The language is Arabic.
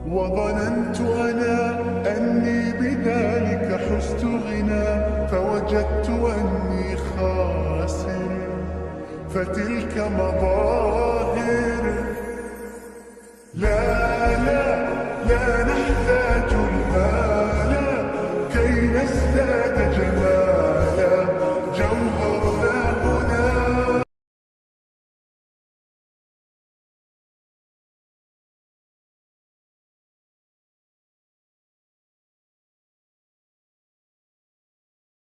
وظننت أنا أني بذلك حزت غنى، فوجدت أني خاسر، فتلك مظاهر. لا لا لا نحتاج الآن